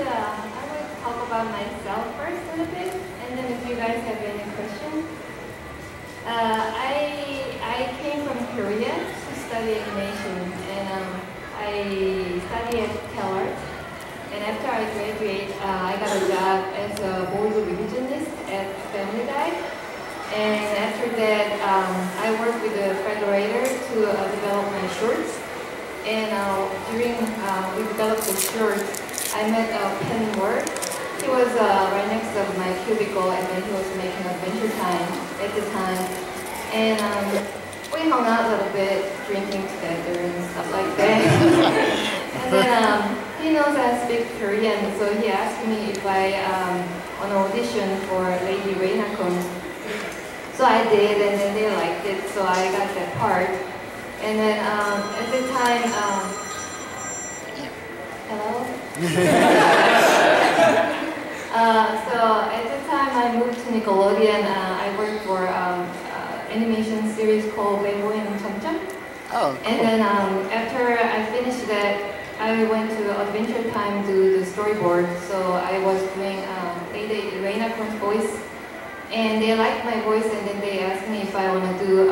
I will talk about myself first a little bit, and then if you guys have any questions. I came from Korea to study animation, and I study at CalArt. And after I graduate, I got a job as a board revisionist at Family Guide. And after that, I worked with the federator to develop my shorts. And during we developed the shorts, I met Penn Ward. He was right next to my cubicle, and then he was making Adventure Time at the time. And we hung out a little bit, drinking together and stuff like that. And then he knows I speak Korean, so he asked me if I on audition for Lady Reina-kun. So I did, and then they liked it, so I got that part. And then at the time, hello? So at the time I moved to Nickelodeon, I worked for animation series called Beemo and Untitled. Oh, cool. And then after I finished that, I went to Adventure Time to do the storyboard. So I was doing Lady Reina-kun's voice, and they liked my voice, and then they asked me if I want to do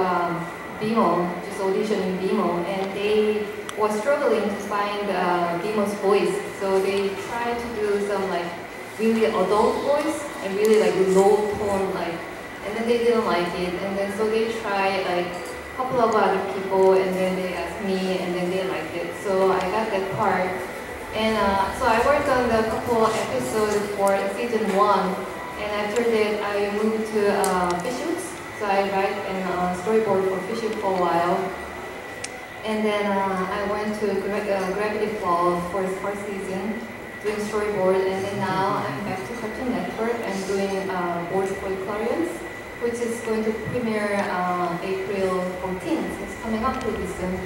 Beemo, just audition in Beemo, and they were struggling to find Beemo's voice. So they tried to do some like really adult voice and really like low tone, like, and then they didn't like it, and then so they tried like a couple of other people, and then they asked me, and then they liked it. So I got that part, and so I worked on the couple of episodes for season 1, and after that I moved to Fishhooks. So I write and storyboard for Fishhook for a while, and then I went to Gravity Falls for the first season, doing storyboard, and then now I'm back to Cartoon Network and doing board for Clarions, which is going to premiere April 14th. It's coming up pretty soon.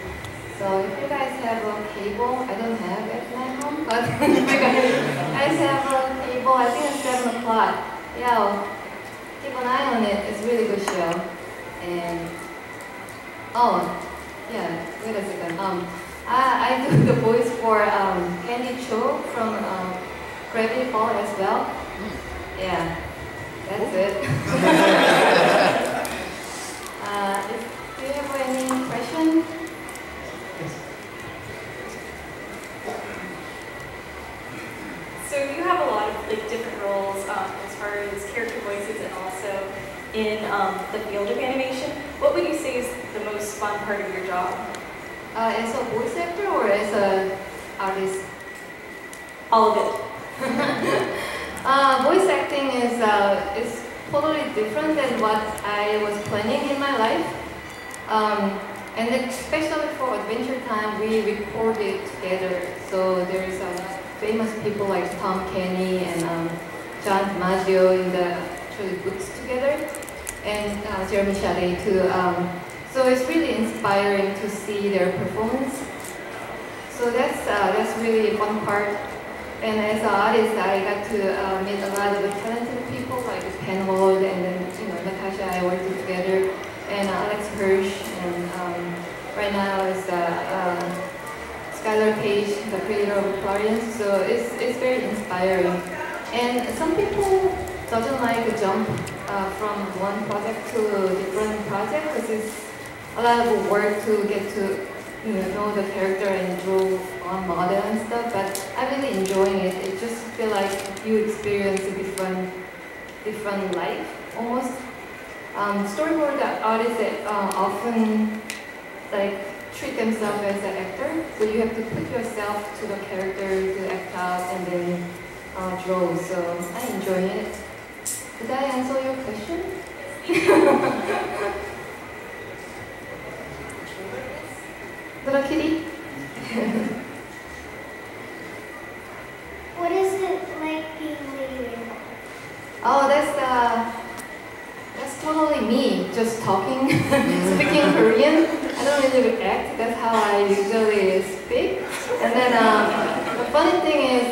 So if you guys have a cable, I don't have it at my home, but if you guys have a cable, I think it's 7 o'clock. Yeah, keep an eye on it. It's a really good show. And oh, yeah, wait a second. I do the voice for Candy Cho from Gravity Falls as well. Yeah, that's it. Do you have any questions? So you have a lot of like different roles as far as character voices and also in the field of animation. What would you say is the most fun part of your job? As a voice actor or as an artist? All of it. Voice acting is totally different than what I was planning in my life. And especially for Adventure Time, we recorded together. So there's famous people like Tom Kenny and John DiMaggio in the actually books together, and Jeremy Shadé too. So it's really inspiring to see their performance. So that's really a fun part. And as an artist, I got to meet a lot of talented people like Penn Ward, and then Natasha. I worked together, and Alex Hirsch, and right now is Skylar Page, the creator of Clarions. So it's very inspiring. And some people doesn't like to jump from one project to a different project because it's a lot of work to get to know the character and draw on model and stuff. But I'm really enjoying it. It just feel like you experience a different life almost. Storyboard artists often like treat themselves as an actor, so you have to put yourself to the character to act out and then draw. So I enjoy it. Did I answer your question? Little kitty? What is it like being Lady Reina? Oh, that's totally me, just talking, speaking Korean. I don't really act, that's how I usually speak. And then the funny thing is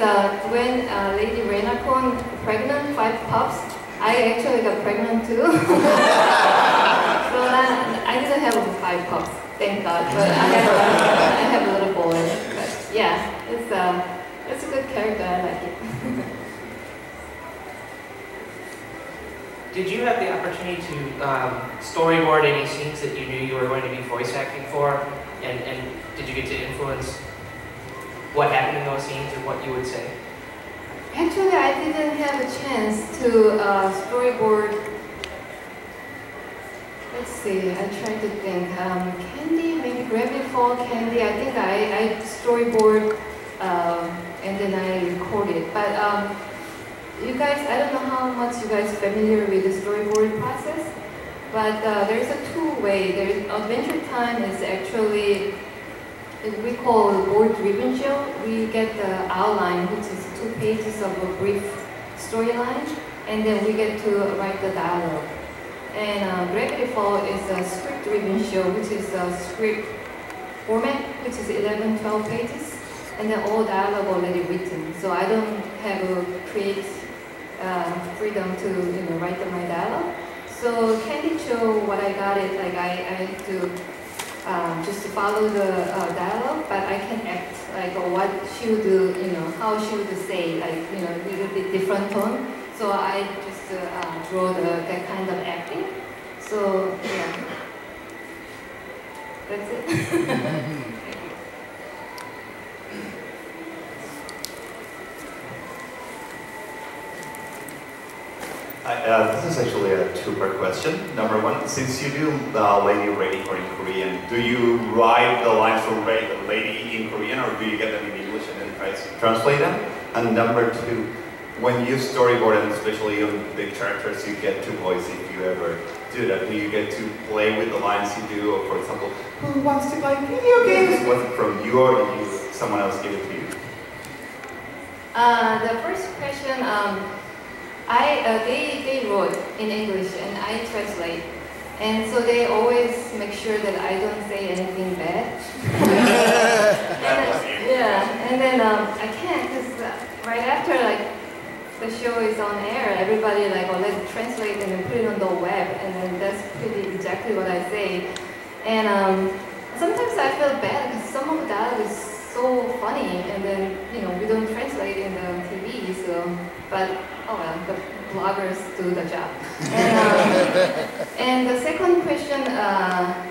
when Lady Reina-kun pregnant 5 pups, I actually got pregnant too. So I didn't have 5 pups, thank God, but I have a little boy. But yeah, it's it's a good character. I like it. Did you have the opportunity to storyboard any scenes that you knew you were going to be voice acting for? And did you get to influence what happened in those scenes and what you would say? Actually, I didn't have a chance to storyboard. Let's see, I tried to think. Candy, maybe Gravity Fall Candy. I think I storyboard and then I recorded. But you guys, I don't know how much you guys are familiar with the storyboard process, but there's a two-way. Adventure Time is actually, we call board-driven show. We get the outline, which is 2 pages of a brief storyline, and then we get to write the dialogue. And Gravity Fall is a script-driven show, which is a script format, which is 11, 12 pages, and then all dialogue already written. So I don't have a freedom to write my dialogue. So Candy Show, what I got is like I had to just to follow the dialogue, but I can act like what she would do, how she would say, like a little bit different tone. So I just draw that kind of acting. So yeah, that's it. This is actually a two-part question. Number one, since you do Lady Ready in Korean, do you write the lines for Lady in Korean, or do you get them in English and then try to translate them? And number two, when you storyboard, and especially on big characters, you get to voice if you ever do that. Do you get to play with the lines you do, or for example, who wants to play video games? Was it from you, or did someone else give it to you? The first question, they wrote in English and I translate, and so they always make sure that I don't say anything bad. and then I can't, because right after the show is on air, everybody let's translate and then put it on the web, and then that's pretty exactly what I say. And sometimes I feel bad because some of the dialogue is so funny, and then we don't translate in the TV. So, but oh well, the bloggers do the job. And the second question,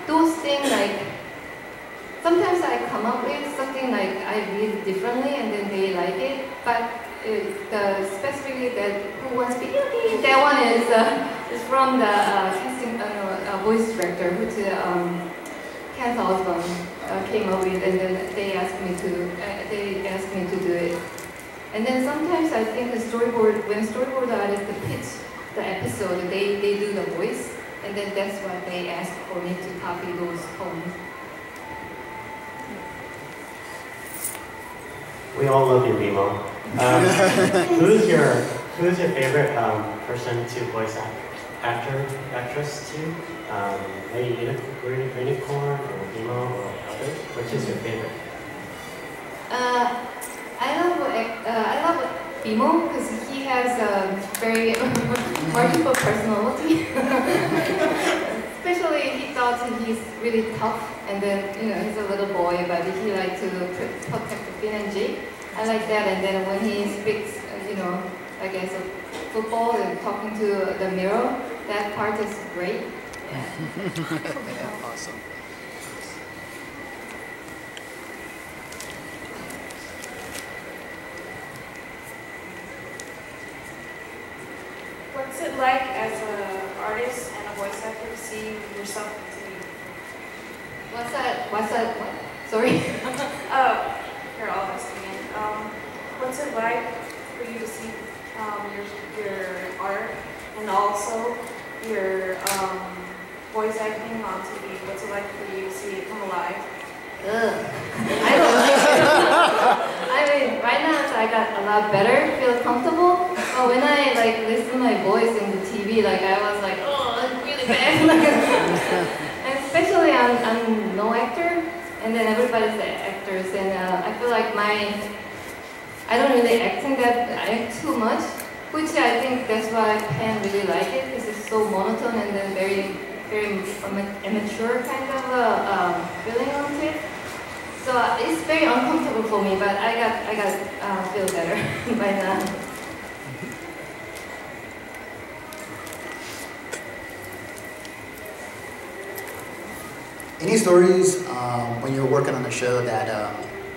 those things sometimes I come up with something I read differently, and then they like it, but. Specifically that Who Wants Video Game, that one is from the casting voice director, which Kent Osborne came up with, and then they asked me to do it. And then sometimes I think when storyboard artists pitch the episode, they do the voice, and then that's what they ask for me to copy those tones. We all love you, Beemo. Who's your favorite person to voice actress to? Maybe Unicorn or Beemo or others? Which is your favorite? I love Beemo because he has a very multiple personality. Especially he thought he's really tough, and then he's a little boy, but he likes to protect Finn and Jake. I like that, and then when he speaks, I guess football and talking to the mirror, that part is great. Yeah. Yeah, awesome. What's it like as an artist and a voice actor to see yourself on TV? What's that? What? Sorry? Here, I'll ask again. What's it like for you to see your art and also your voice acting on TV? What's it like for you to see it come alive? Ugh. I don't know. I mean, right now I got a lot better, feel comfortable. But when I listen to my voice in the TV, I was like, oh, that's really bad. And especially I'm no actor, and then everybody's the actors, and I feel like I don't really act too much, which I think that's why Pan really like it, because it's so monotone and then very, very immature kind of feeling on it. So it's very uncomfortable for me, but I got feel better by now. Any stories when you were working on the show that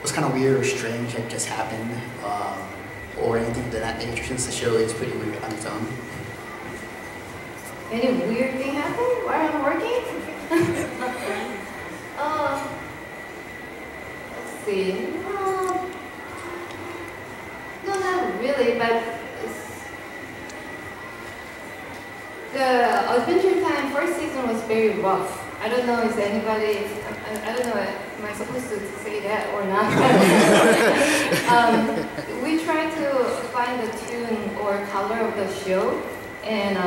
was kind of weird or strange that just happened, or anything of that nature, since the show is pretty weird on its own? Any weird thing happened while I'm working? Let's see. No, not really, but the Adventure Time first season was very rough. I don't know if anybody, I don't know, am I supposed to say that or not? We try to find the tune or color of the show, and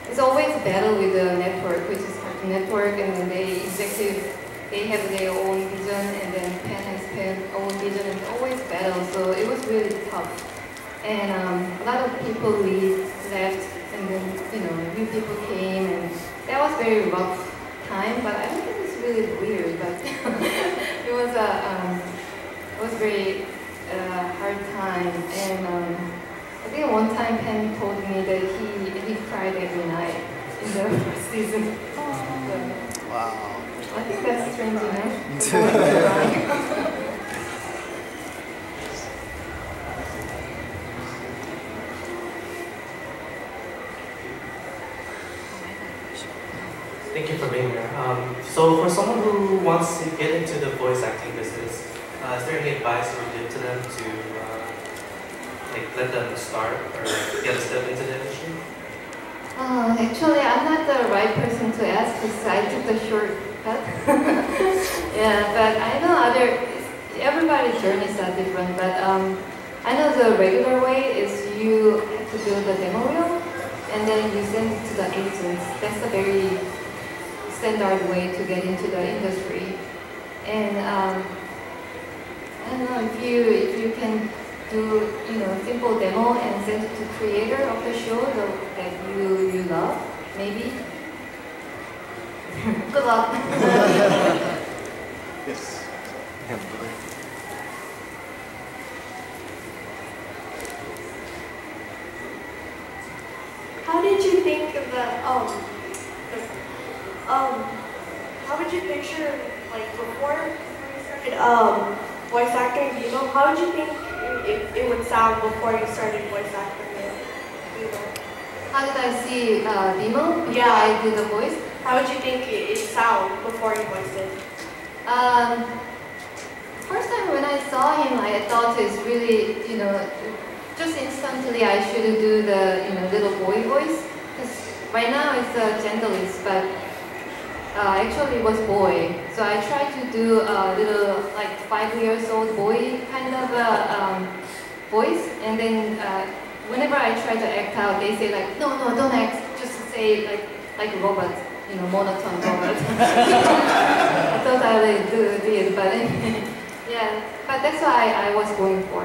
it's always a battle with the network, which is Cartoon Network, and then they have their own vision, and then Penn has Penn's own vision, and it's always battle, so it was really tough. And a lot of people left, and then, new people came, and that was very rough time, but I don't think it's really weird, but it was very hard time, and I think one time Penn told me that he cried every night in the first season. So, Wow. I think that's strange enough. Thank you for being here. So for someone who wants to get into the voice acting business, is there any advice you would give to them to let them start or get a step into the industry? Actually, I'm not the right person to ask because I took the shortcut. Yeah, but I know everybody's journeys are different, but I know the regular way is you have to build a demo reel and then you send it to the agents. That's a very standard way to get into the industry. And I don't know if you can do simple demo and send it to creator of the show that you love, maybe. Good luck. Yes. How did you think of how would you picture, like, before you started voice acting Beemo, how would you think it would sound before you started voice acting Beemo? How did I see Beemo before Yeah. I did the voice? How would you think it sound before you voiced it? First time when I saw him, I thought it's really, just instantly I should do the, little boy voice. Because right now it's genderless, but actually it was boy. So I tried to do a little, like 5-year-old boy kind of voice. And then whenever I try to act out, they say like, no, don't act, just say like a robot. Monotone robot. I thought I really did, but yeah, but that's what I was going for.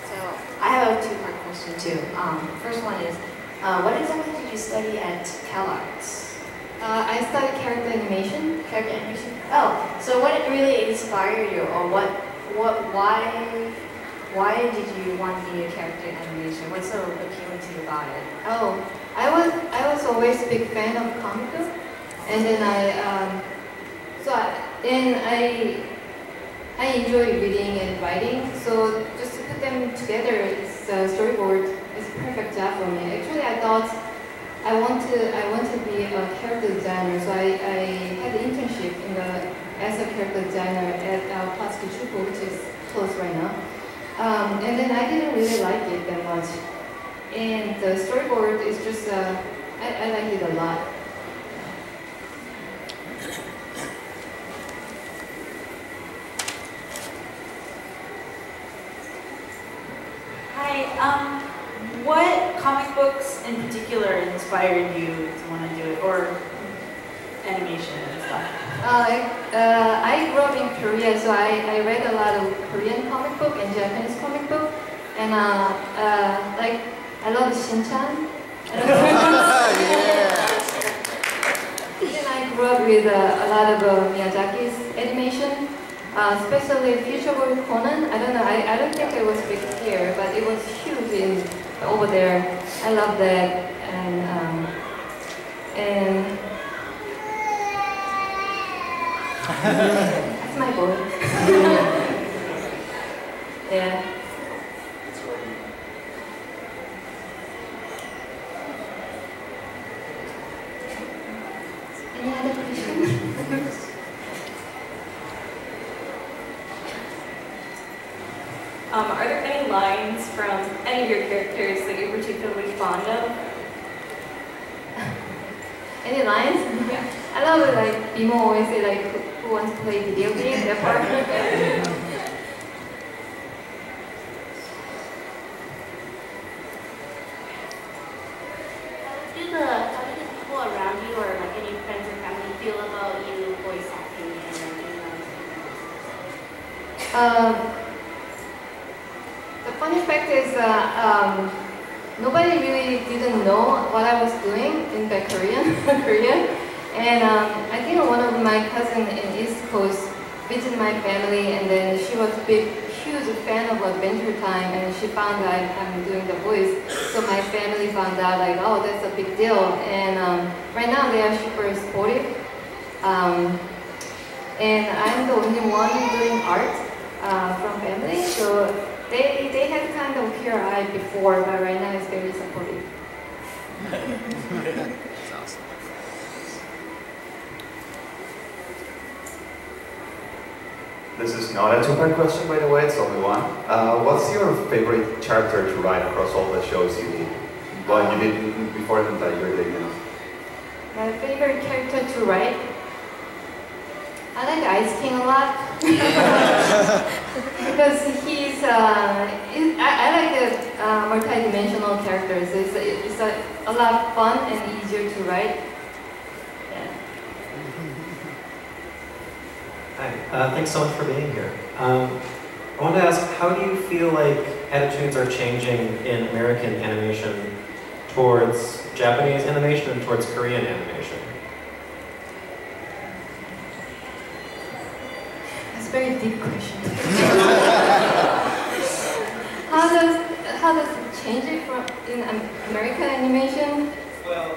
So I have a two-part question too. First one is, what exactly did you study at CalArts? I studied character animation. Character animation? Oh, so what really inspired you, or why did you want to be a character animation? What's so appealing to you about it? Oh, I was always a big fan of comic book, and then I enjoy reading and writing. So just to put them together, it's a storyboard. It's a perfect job for me. Actually, I thought I want to be a character designer. So I had an internship as a character designer at Plastic Chupo, which is closed right now. And then I didn't really like it that much. And the storyboard is just, I like it a lot. Hi, what comic books in particular inspired you to want to do it, or animation and stuff? I grew up in Korea, so I read a lot of Korean comic book and Japanese comic book, and I love Shin-chan. Yeah. with a lot of Miyazaki's animation, especially Future World Conan. I don't know, I don't think it was big here, but it was huge over there. I love that. And that's my boy. Yeah. Any other questions? Are there any lines from any of your characters that you're particularly fond of? Any lines? Yeah. I love it, like Beemo always say like, who wants to play video games? That part. How do the people around you or like any friends or family feel about you voice acting and The funny fact is, nobody really didn't know what I was doing in the Korea. And I think one of my cousins in East Coast visited my family, and then she was a huge fan of Adventure Time, and she found that I'm doing the voice. So my family found out like, oh, that's a big deal. And right now they are super supportive. And I'm the only one doing art from family, so they had kind of clear eye before, but right now it's very supportive. That's awesome. This is not a two-part question, by the way, it's only one. What's your favorite character to write across all the shows you did? Well, you did before and that you're doing now. My favorite character to write? I like Ice King a lot. Because he's, I like the multi-dimensional characters. It's a lot of fun and easier to write. Yeah. Hi, thanks so much for being here. I wanted to ask, how do you feel like attitudes are changing in American animation towards Japanese animation and towards Korean animation? That's a very deep question. How does it change it from in American animation? Well,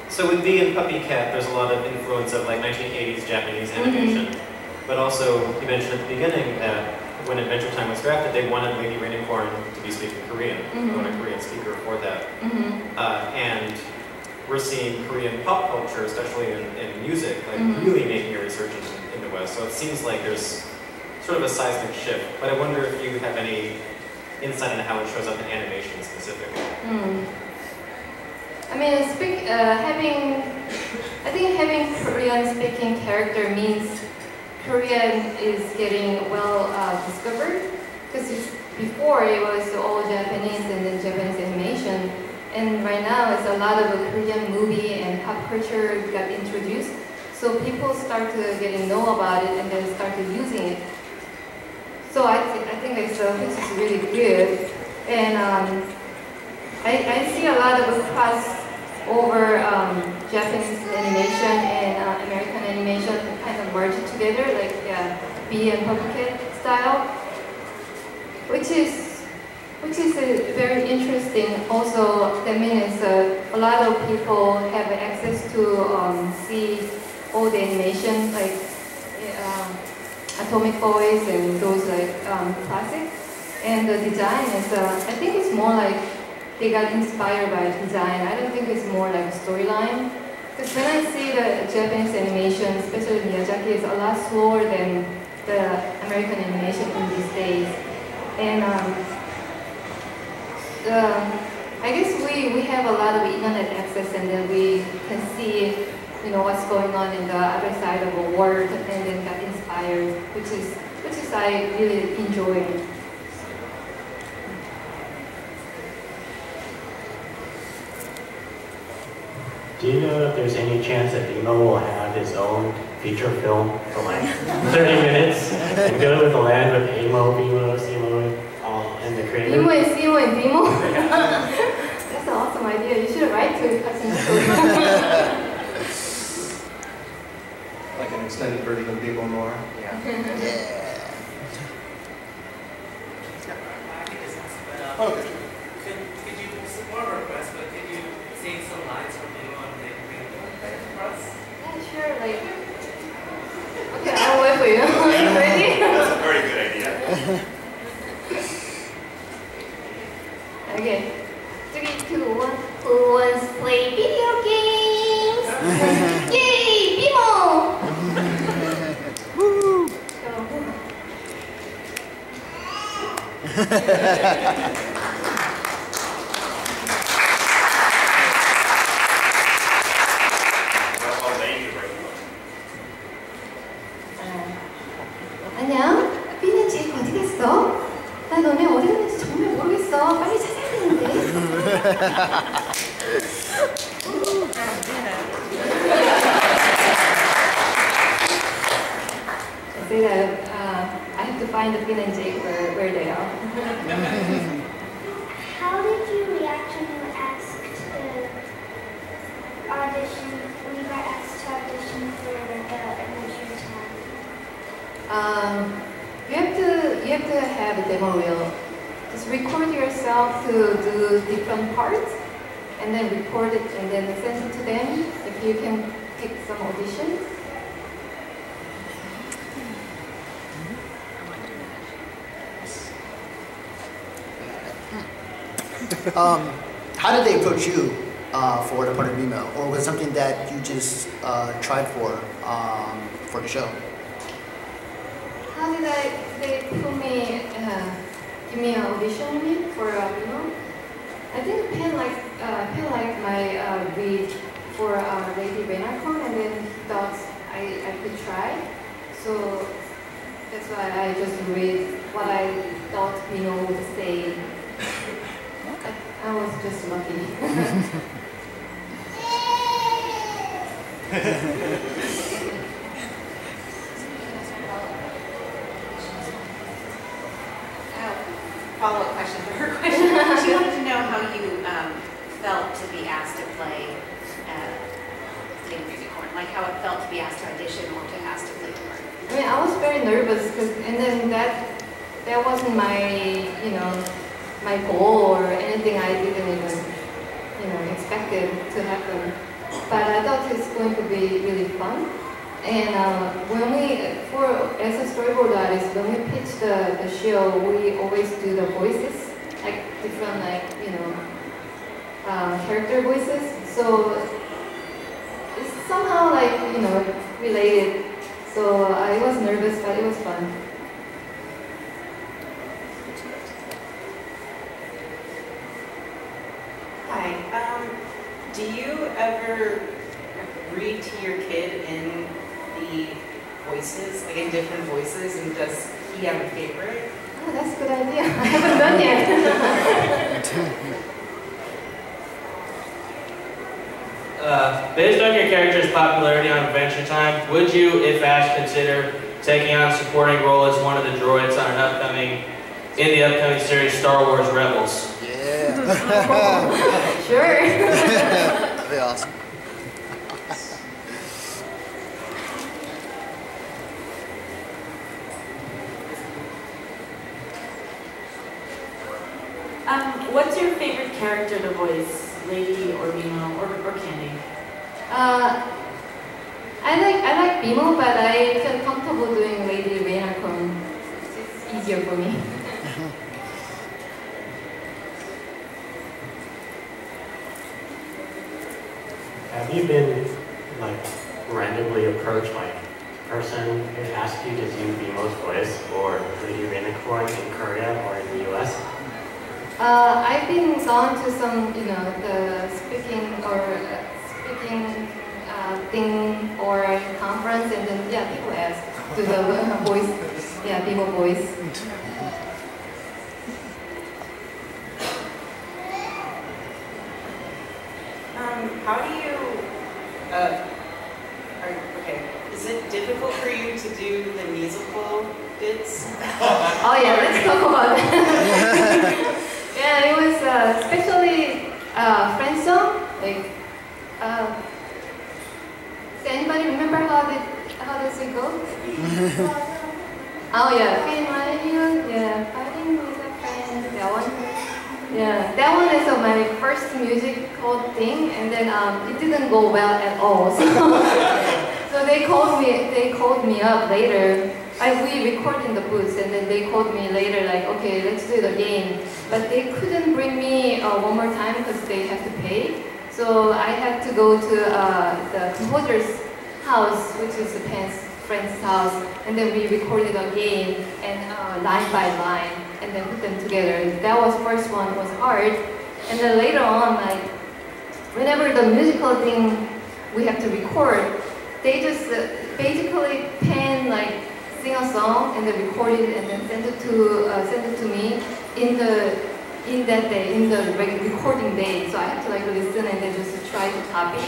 so with Bee and Puppy Cat, there's a lot of influence of like 1980s Japanese animation. But also, you mentioned at the beginning that when Adventure Time was drafted, they wanted Lady Rainicorn to be speaking Korean. They wanted a Korean speaker for that. And we're seeing Korean pop culture, especially in music, like really making a resurgence in the West. So it seems like there's sort of a seismic shift. But I wonder if you have any insight into how it shows up in animation specifically. I mean, I think having Korean-speaking character means Korean is getting well discovered. Because before it was all Japanese and then Japanese animation, and right now it's a lot of Korean movie and pop culture got introduced. So people start to getting know about it and then started using it. So I think it's which is really good. And I see a lot of crossover Japanese animation and American animation kind of merged together, like Bee and Puppet style, which is very interesting. Also, that means a lot of people have access to see all the animation, like Atomic Boys and those like classics. And the design is, I think it's more like they got inspired by design. I don't think it's more like a storyline. Because when I see the Japanese animation, especially Miyazaki, is a lot slower than the American animation in these days. And I guess we have a lot of internet access, and then we can see, what's going on in the other side of the world, and then got inspired, which is I really enjoy. Do you know if there's any chance that Beemo will have his own feature film for like 30 minutes and go to the land with Beemo, Simo, and the creators? Beemo and Simo and Beemo? That's an awesome idea. You should write to Cousin Story. extended version of Beemo Noir. Yeah. Okay. Could you, this is more of a request, but could you sing some lines from Beemo and make for us? Yeah, sure. Like, okay, I'll wait for you. Ready? That's a very good idea. Okay. 3, 2, 1. Who wants to play video games? Yay, Beemo! Woo! 안녕. 삐는 제이크 어디 갔어? 나 너네 어디 갔는지 정말 모르겠어. 빨리 찾아야 되는데. I say that I have to find the Pin and Jake where they are. How did you react when you were asked to audition, when you got asked to audition for the Adventure Time? You have to have a demo reel. Just record yourself to do different parts, and then record it and then send it to them. If you can pick some auditions. How did they approach you for the part of Beemo, or was it something that you just tried for the show? How did they put me, give me an audition for Beemo? I think Pen liked my read for Lady Renacon, and then he thought I could try. So that's why I just read what I thought Beemo would say. I was just lucky. Follow-up question to her question. She wanted to know how you felt to be asked to play Unicorn, like how it felt to be asked to audition or to ask to play the part. I mean, I was very nervous and then that wasn't my my goal or anything. I didn't even expect it to happen. But I thought it's going to be really fun. And as a storyboard artist, when we pitch the show, we always do the voices, like different, character voices. So it's somehow related. So I was nervous, but it was fun. Hi. Do you ever read to your kid in the voices, like in different voices, and does he have a favorite? Oh, that's a good idea. I haven't done yet. Based on your character's popularity on Adventure Time, would you, if asked, consider taking on a supporting role as one of the droids on in the upcoming series Star Wars Rebels? Yeah. Sure. That'd be awesome. What's your favorite character to voice, Lady or Beemo or Candy? I like Beemo, but I feel comfortable doing Lady Renacon. It's easier for me. Have you been randomly approached by a person who asked you to do Beemo's voice or Lady Renacon in Korea or in the US? I've been gone to some, the speaking thing or conference, and then people ask to the voice, Beemo voice. How do you? Okay. Is it difficult for you to do the musical bits? Oh yeah, let's talk about that. Yeah, it was especially French song. Does anybody remember how how does it go? Oh yeah, Feel My You, yeah, Fighting with a Friend, that one. Yeah, that one is my first musical thing, and then it didn't go well at all. So they called me up later. We recorded in the booth, and then they called me later, like, okay, let's do it again. But they couldn't bring me one more time because they have to pay. So I had to go to the composer's house, which is the friend's house, and then we recorded again, and line by line, and then put them together. That was first one, was hard. And then later on, like, whenever the musical thing we have to record, they just basically pen, like, sing a song and then record it and then send it to me in that day, in the recording day. So I have to like listen and then just try to copy.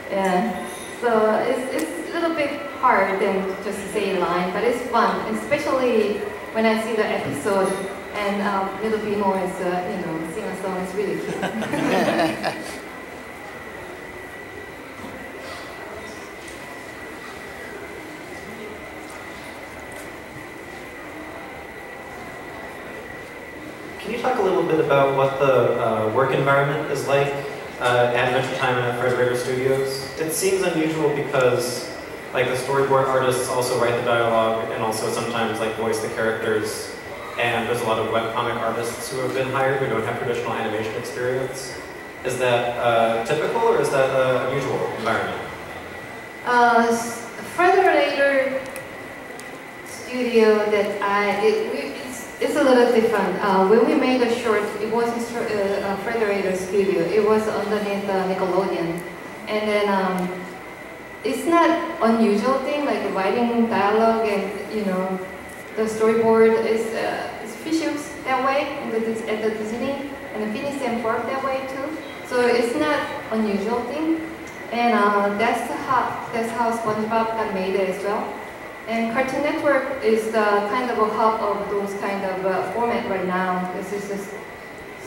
Yeah. So it's a little bit hard than just say a line, but it's fun, especially when I see the episode and little Beemo is sing a song. It's really cute. Can you talk a little bit about what the work environment is like at Adventure Time and at Frederator Studios? It seems unusual because like the storyboard artists also write the dialogue and also sometimes like voice the characters, and there's a lot of webcomic artists who have been hired who don't have traditional animation experience. Is that typical or is that an unusual environment? Frederator Studio that it's a little different. When we made the short, it wasn't Frederator Studio. It was underneath Nickelodeon. And then it's not unusual thing like writing dialogue and the storyboard is visuals that way at the Disney, and the Phineas and Ferb that way too. So it's not unusual thing. And that's how SpongeBob got made it as well. And Cartoon Network is the kind of a hub of those kind of format right now. This is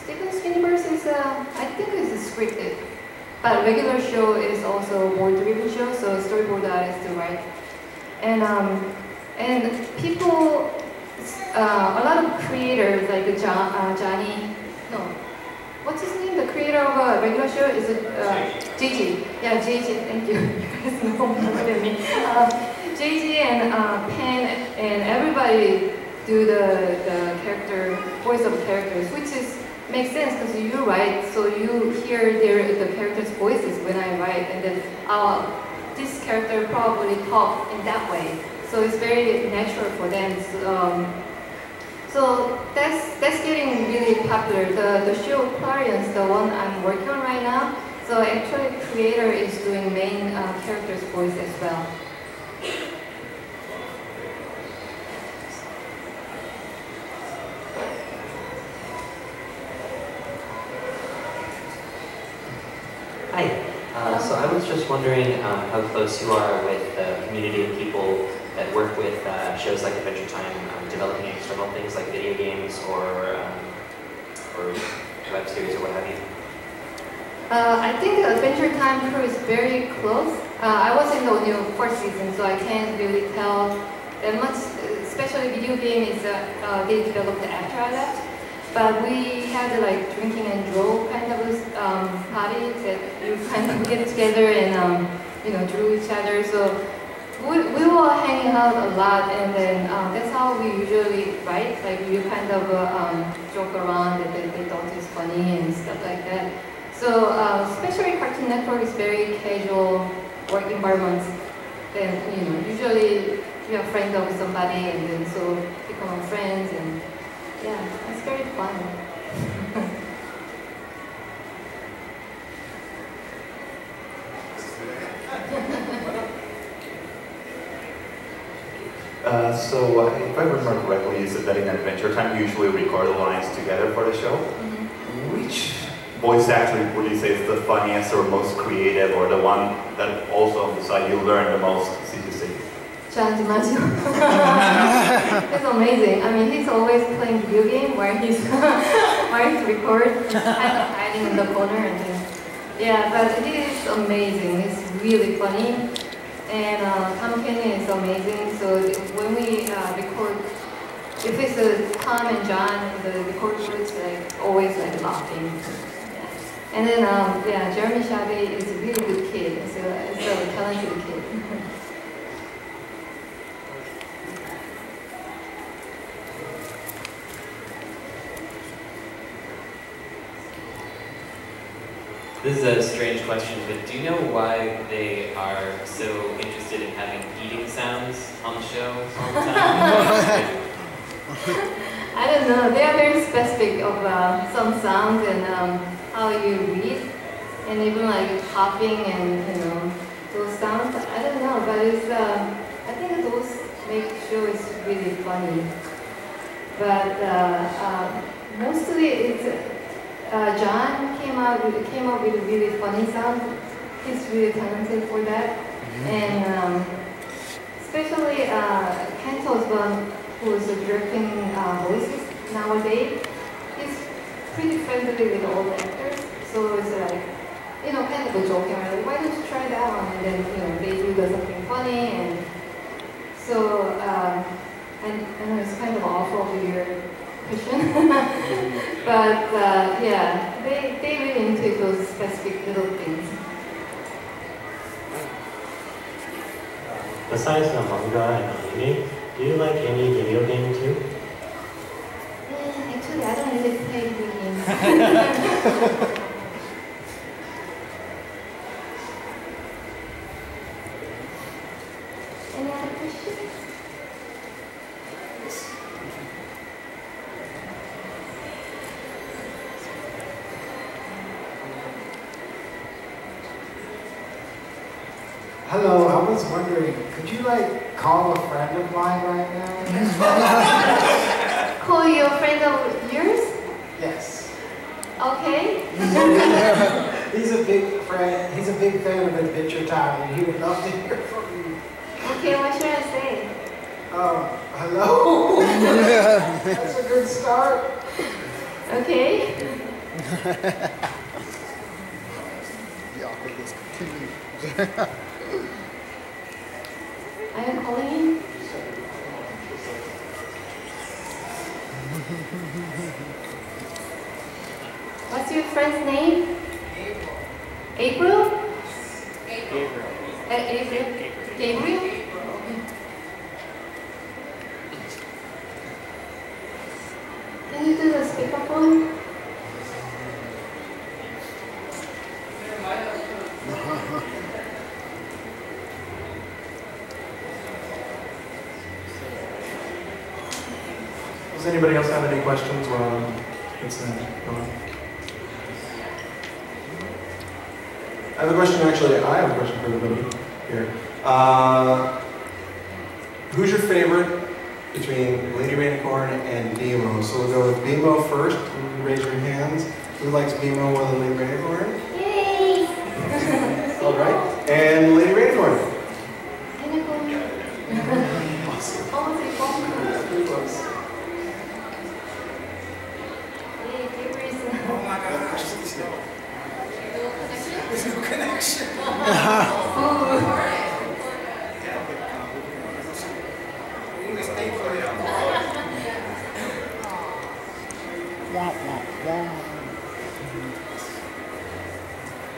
Steven's Universe is I think it's scripted, but regular show is also board-driven show, so storyboard artists to write. And people, a lot of creators like Johnny, no, what's his name? The creator of a regular show is Gigi. Yeah, Gigi. Thank you. You guys know more than me. JG and Pen and everybody do the character voice of characters, which makes sense because you write, so you hear the characters' voices when I write, and then this character probably talk in that way, so it's very natural for them. So that's getting really popular. The show Clarions, the one I'm working on right now. So actually, creator is doing main character's voice as well. Hi. So I was just wondering how close you are with the community of people that work with shows like Adventure Time, developing external things like video games or web series or what have you. I think the Adventure Time crew is very close. I was in the fourth season, so I can't really tell that much. Especially video game is they developed after I left. But we had like drinking and draw kind of party that you kind of get together and drew each other. So we were hanging out a lot, and then that's how we usually write. Like you kind of joke around and then they thought it's funny and stuff like that. So especially Cartoon Network is very casual work environment. Then usually you're a friend of somebody, and then so become friends, and yeah, it's very fun. So if I remember correctly, you said that in Adventure Time you usually record the lines together for the show. Which voice actor would you say is the funniest or most creative, or the one that also on the side you learn the most, since you say? John DiMaggio. He's amazing. I mean, he's always playing video game where he's record, kind of hiding in the corner, and then, yeah. But he is amazing. He's really funny, And Camacon is amazing. So when we record, if it's Tom and John, the record groups like always like laughing. Yeah. And then yeah, Jeremy Shabi is a really good kid. So it's a talented kid. This is a strange question, but do you know why they are so interested in having eating sounds on the show all the time? I don't know. They are very specific of some sounds and how you read, and even like hopping and those sounds. I don't know, but it's I think those make show is really funny. But mostly it's. John came up with really funny sounds. He's really talented for that, and especially Kento's one who's directing voices nowadays. He's pretty friendly with all the actors, so it's like kind of a joking, like why don't you try that one? And then they do something funny, and so I know it's kind of awful to your question. But yeah, they really into those specific little things. Besides the manga and anime, do you like any video game too? Actually, I don't really play video games. Any other questions? Hello, I was wondering, could you call a friend of mine right now? Call you a friend of yours? Yes. Okay. He's a big friend. He's a big fan of Adventure Time, and he would love to hear from you. Okay, what should I say? Hello. That's a good start. Okay. The awkwardness continues. I am calling him. What's your friend's name? April. April? April. Gabriel? Can you do the speakerphone? Does anybody else have any questions while it's going? I have a question, actually. I have a question for everybody here. Who's your favorite between Lady Rainicorn and Beemo? So we'll go with Beemo first. Raise your hands. Who likes Beemo more than Lady Rainicorn? Yay! All right. And Lady Rainicorn? Awesome. Pretty close. Oh my gosh. There's no connection.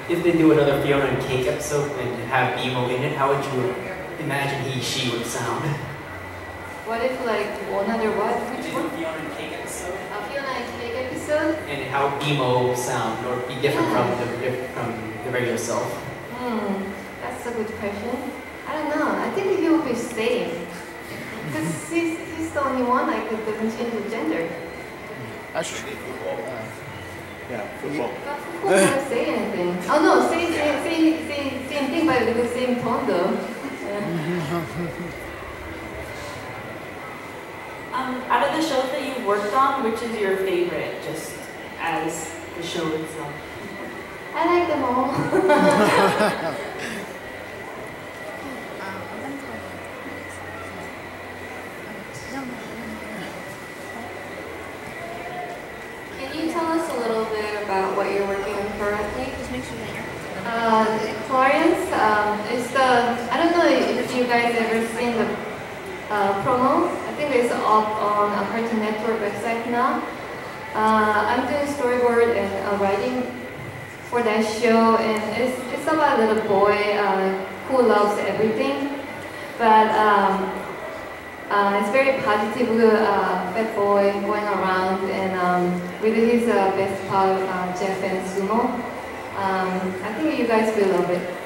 If they do another Fiona and Cake episode and have Beemo in it, how would you imagine she would sound? What if another what? Which one? Fiona and Cake episode. A Fiona and Cake episode? And how Beemo will sound or be different from the regular self. That's a good question. I don't know. I think he will be same. Because he's the only one that doesn't change the gender. Actually, yeah, football. Who can't say anything? Oh no, same thing, but with the same tone though. Out of the shows that you've worked on, which is your favorite, just as the show itself? I like them all. Can you tell us a little bit about what you're working on currently? Just make sure that you're. Florence is the, I don't know you guys ever seen the promo. I think it's up on a Cartoon Network website now. I'm doing storyboard and writing for that show, and it's about a little boy who loves everything, but it's very positive fat boy going around, and with his best pal Jeff and Sumo. I think you guys will love it.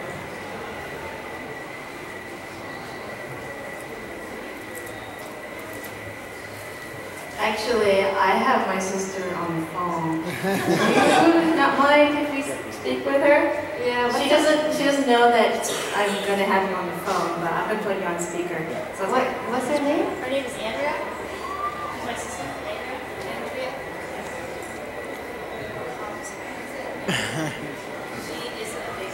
Actually, I have my sister on the phone. Do you not mind if we speak with her? Yeah. She doesn't know that I'm gonna have you on the phone, but I'm gonna put you on speaker. So what's her name? Her name is Andrea. She's my sister, Andrea. She is a big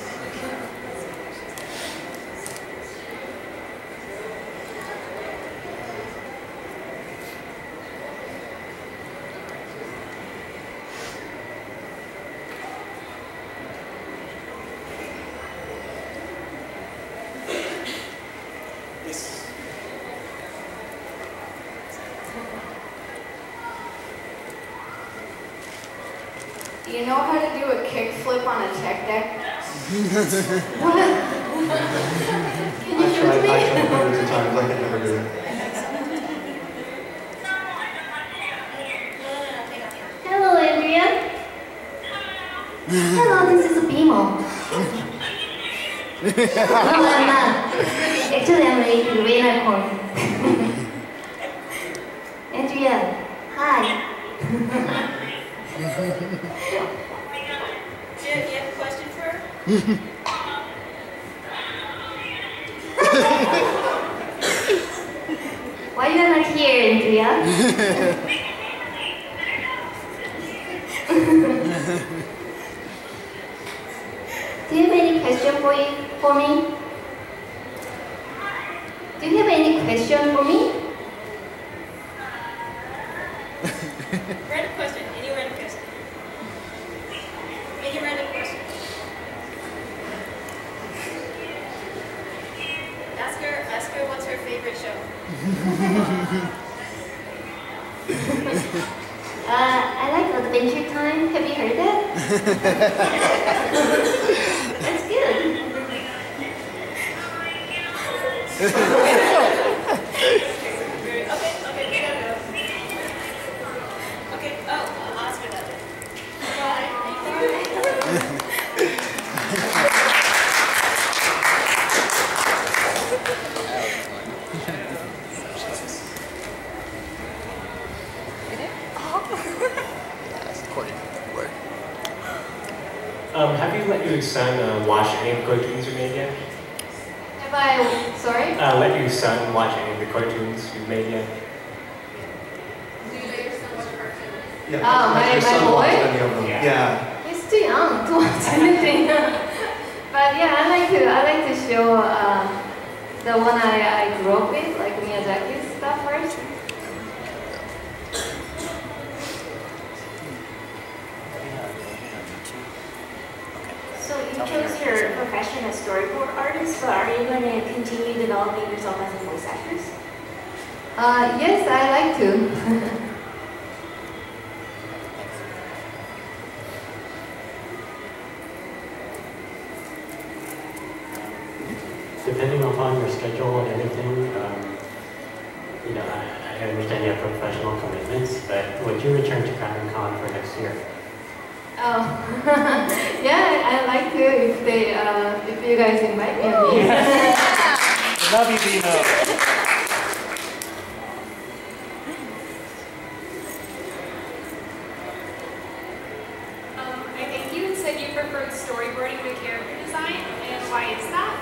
Do you know how to do a kickflip on a tech deck? What? Can you show me? I tried hundreds of times, I can never do it. Hello, Andrea. Hello, this is Beemo. No, I'm not. Actually, I'm a unicorn. Andrea, hi. Do you have a question for her? Why you are not here, Andrea? Do you have any question for me? Do you have any question for me? Random question. Any random question? Any random question? Ask her what's her favorite show. I like Adventure Time. Have you heard that? That's good. Okay, I'll ask her that. Have you let your son watch any of the cartoons you made yet? Have I, sorry? Let your son watch any of the cartoons you've made yet? Do you let your son watch cartoons? Yeah, my boy? Any of them. Yeah. He's too young to watch anything. But yeah, I like to show the one I grew up with, like Miyazaki's stuff first. So you chose your profession as storyboard artist, but are you going to continue developing yourself as a voice actress? Yes, I like to. Depending upon your schedule and everything, you know, I understand you have professional commitments, but would you return to Kraken Con for next year? Oh, yeah, I like to if you guys invite me. Love you, Beemo. I think you said you preferred storyboarding to character design, and why is that?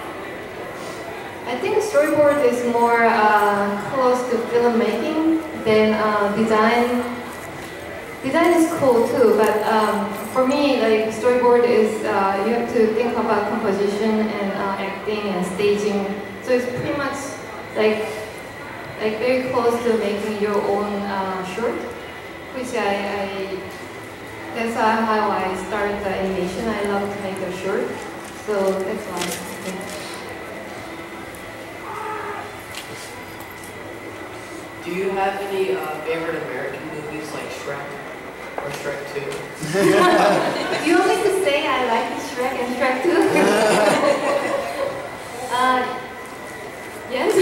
I think storyboard is more close to filmmaking than design. Design is cool too, but for me, like storyboard is you have to think about composition and acting and staging. So it's pretty much like very close to making your own short, which that's how I started the animation. I love to make a short, so that's why. Do you have any favorite American movies like Shrek or Shrek 2? You want me to say I like Shrek and Shrek 2? Yes.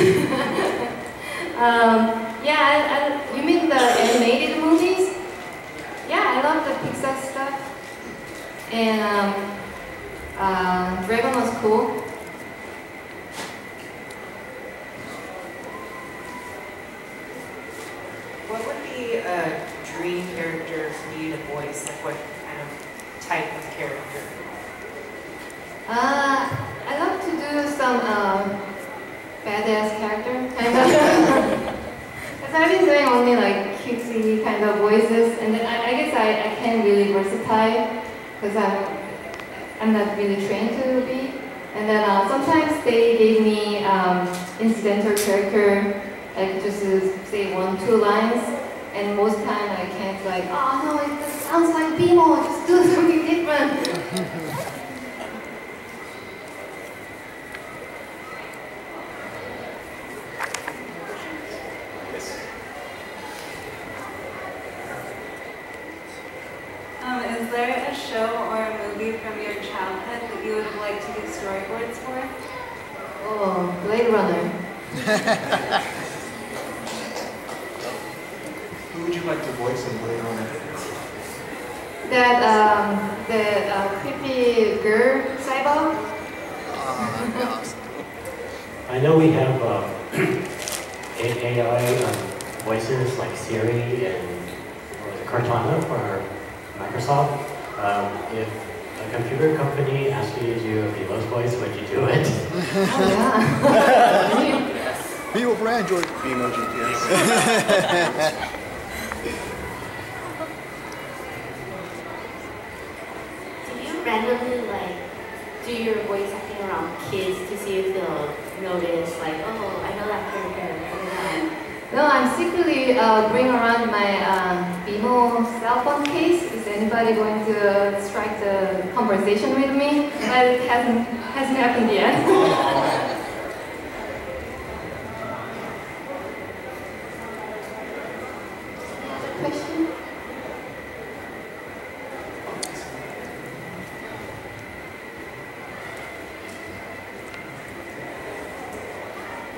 Yeah, you mean the animated movies? Yeah, I love the Pixar stuff. And Dragon was cool. What would be a dream character for you to voice? Like what kind of type of character? I love to do some badass character, kind of. Because I've been doing only like cutesy kind of voices, and then I guess I can't really versatile because I'm not really trained to be. And then sometimes they gave me incidental character, like just say 1-2 lines, and most time I can't like, oh no, it just sounds like Beemo, just do something different. Is there a show or a movie from your childhood that you would have liked to do storyboards for? Oh, Blade Runner. Who would you like to voice in Blade Runner? That creepy girl cyborg. I know we have AI voices like Siri and Cortana for Microsoft. If a computer company asked you to do a Beemo's voice, would you do it? Oh yeah. Beemo for Android. Beemo GPS. Do you randomly like do your voice acting around kids to see if they'll notice like, oh, I know that character? No, I'm secretly bring around my Beemo cell phone case. Is anybody going to strike the conversation with me? But it hasn't happened yet. Question?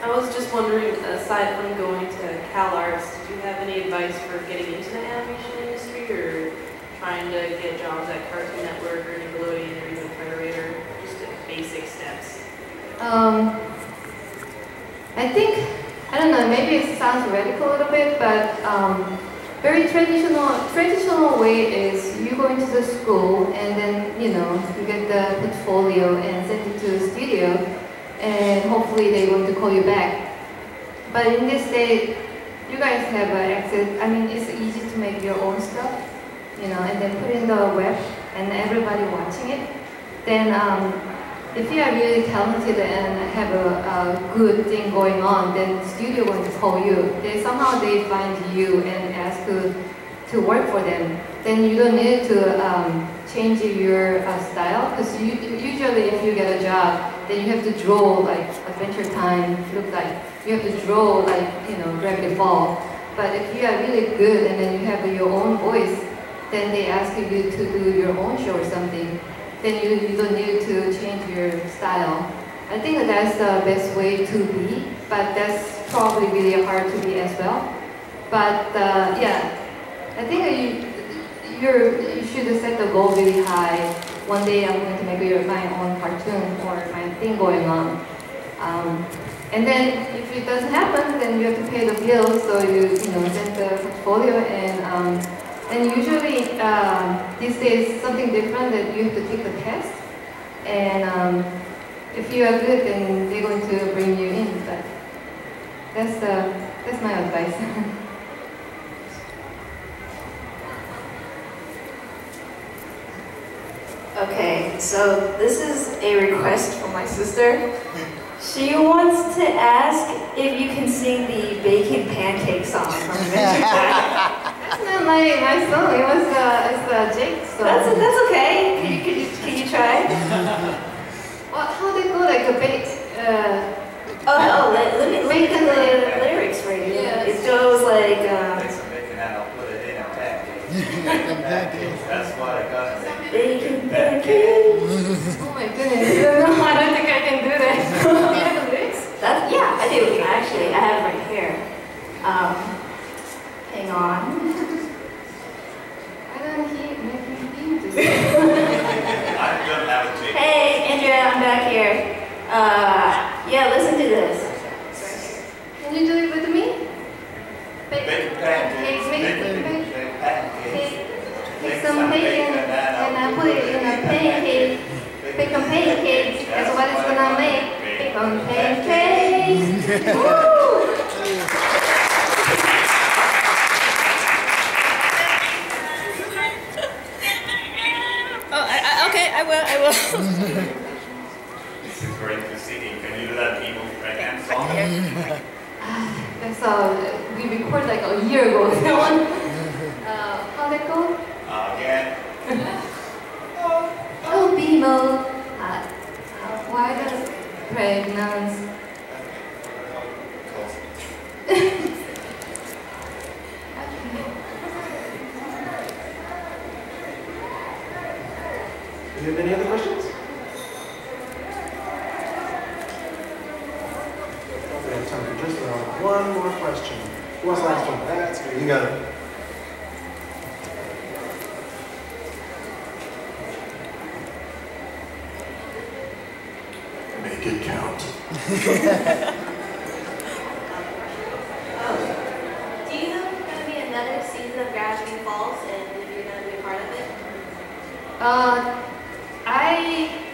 I was just wondering, aside from going to CalArts, did you have any advice for getting into the animation industry or trying to get jobs at Cartoon Network or Nickelodeon or even Federator? Just the basic steps. I think, I don't know, maybe it sounds radical a little bit, but very traditional way is you go into the school and then, you get the portfolio and send it to the studio, and hopefully they're going to call you back. But in this day, you guys have access, I mean, it's easy to make your own stuff, and then put it in the web and everybody watching it. Then if you are really talented and have a good thing going on, then the studio going to call you. Somehow they find you and ask to work for them. Then you don't need to change your style, because usually if you get a job, then you have to draw like Adventure Time, look like you have to draw like Gravity Falls. But if you are really good and then you have your own voice, then they ask you to do your own show or something. Then you don't need to change your style. I think that's the best way to be, but that's probably really hard to be as well. But yeah, I think you should set the goal really high. One day I'm going to make my own cartoon or my thing going on. And then if it doesn't happen, then you have to pay the bills. So you send the portfolio and usually these days something different that you have to take the test. And if you are good, then they're going to bring you in. But that's my advice. Okay, so this is a request from my sister. She wants to ask if you can sing the Bacon Pancake song from Adventure Time. That's not my song. It was it's Jake's song. That's okay. Can you try? Well, how they go like a bait? Let me look at the lyrics for you. Yeah. It goes That's what I got. Bacon pancake. Oh my goodness. I don't think I can do that. Do you have the lyrics? Yeah, I do. Actually, I have it right here. Hang on. I don't hear do this. I don't have a tape. Hey, Andrea, I'm back here. Yeah, listen to this. Can you do it with me? Bacon pancakes. Take some bacon and I put it in a pancake. Bacon pancakes. That's what it's gonna make. Bacon pancakes. Woo! Oh, okay, I will. This is great to see. Can you do that Beemo Kraken song? That's we recorded like a year ago. That one. How that go? Again. Oh, Beemo. Why does pregnant? Do you have any other questions? We have time for just one more question. Who wants the last one? That's good. You got it. Make it count. Do you know if there's going to be another season of Gravity Falls and if you're going to be a part of it?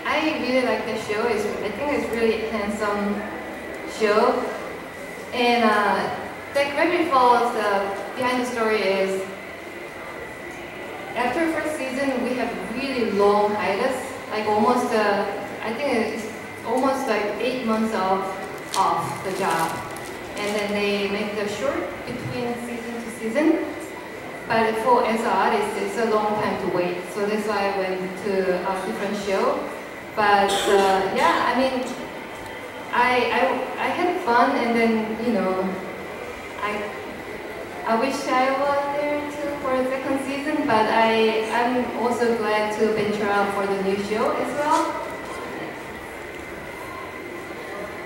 I really like the show. I think it's really handsome show. And the Gravity Falls, behind the story is, after first season, we have really long hiatus, like almost, I think it's almost like 8 months off the job. And then they make the short between season to season. But as an artist, it's a long time to wait. So that's why I went to a different show. But yeah, I mean, I had fun, and then I wish I was there too for the second season. But I'm also glad to venture out for the new show as well.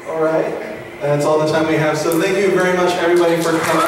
All right. That's all the time we have. So thank you very much, everybody, for coming.